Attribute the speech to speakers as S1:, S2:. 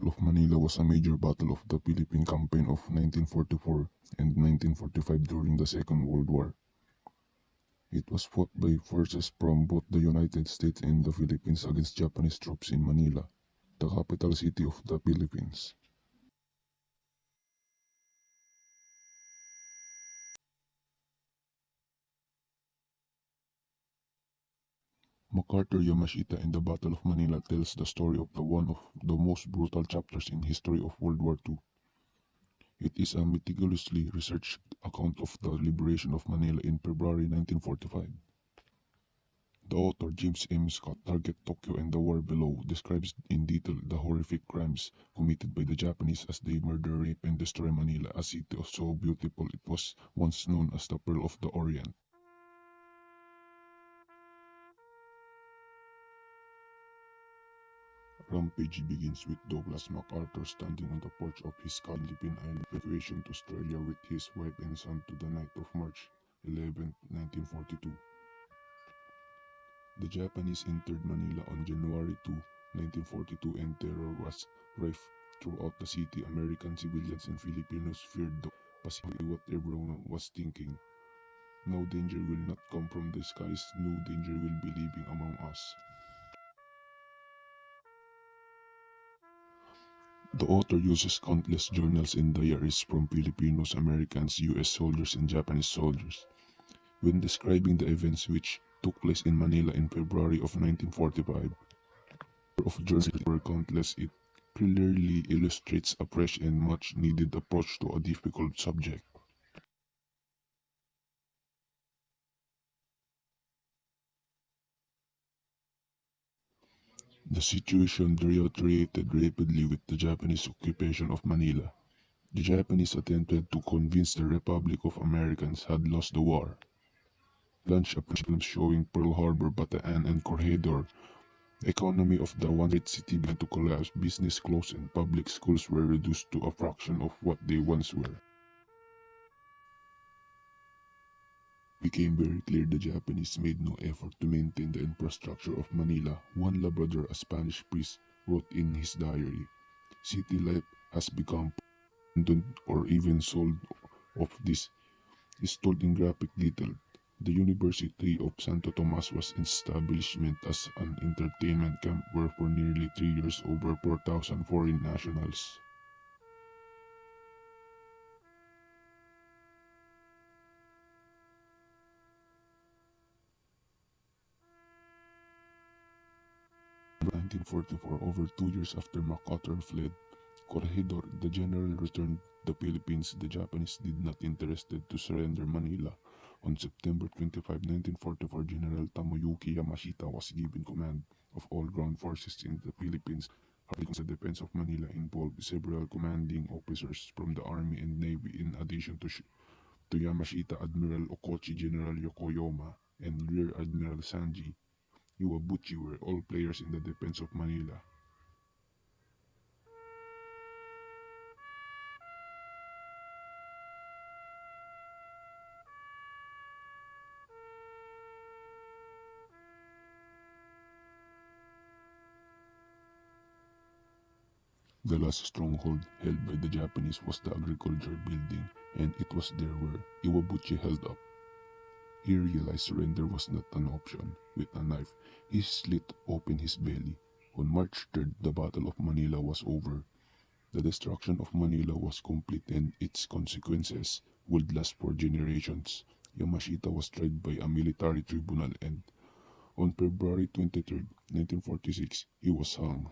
S1: of Manila was a major battle of the Philippine Campaign of 1944 and 1945 during the Second World War. It was fought by forces from both the United States and the Philippines against Japanese troops in Manila, the capital city of the Philippines. MacArthur Yamashita in the Battle of Manila tells the story of one of the most brutal chapters in history of World War II. It is a meticulously researched account of the liberation of Manila in February 1945. The author, James M. Scott, Target Tokyo and the War Below, describes in detail the horrific crimes committed by the Japanese as they murder, rape, and destroy Manila, a city so beautiful it was once known as the Pearl of the Orient. Rampage begins with Douglas MacArthur standing on the porch of his Philippine Island evacuation to Australia with his wife and son to the night of March 11, 1942. The Japanese entered Manila on January 2, 1942 and terror was rife throughout the city. American civilians and Filipinos feared the Pacific. What everyone was thinking. No danger will not come from the skies, no danger will be living among us. The author uses countless journals and diaries from Filipinos, Americans, US soldiers, and Japanese soldiers when describing the events which took place in Manila in February of 1945. Of journals were countless. It clearly illustrates a fresh and much needed approach to a difficult subject. The situation deteriorated rapidly with the Japanese occupation of Manila. The Japanese attempted to convince the Republic of Americans had lost the war. Launched a film showing Pearl Harbor, Bataan, and Corregidor. The economy of the once great city began to collapse, business closed, and public schools were reduced to a fraction of what they once were. It became very clear the Japanese made no effort to maintain the infrastructure of Manila. One Labrador, a Spanish priest, wrote in his diary, "City life has become abandoned or even sold off. This is told in graphic detail. The University of Santo Tomas was established as an entertainment camp where for nearly 3 years over 4,000 foreign nationals." In 1944, over 2 years after MacArthur fled Corregidor, the general returned the Philippines. The Japanese did not interested to surrender Manila. On September 25, 1944, General Tomoyuki Yamashita was given command of all ground forces in the Philippines. The defense of Manila involved several commanding officers from the Army and Navy. In addition to Yamashita, Admiral Okochi, General Yokoyama, and Rear Admiral Sanji Iwabuchi were all players in the defense of Manila. The last stronghold held by the Japanese was the agriculture building, and it was there where Iwabuchi held up. He realized surrender was not an option. With a knife, he slit open his belly. On March 3rd, the Battle of Manila was over. The destruction of Manila was complete and its consequences would last for generations. Yamashita was tried by a military tribunal and on February 23, 1946, he was hung.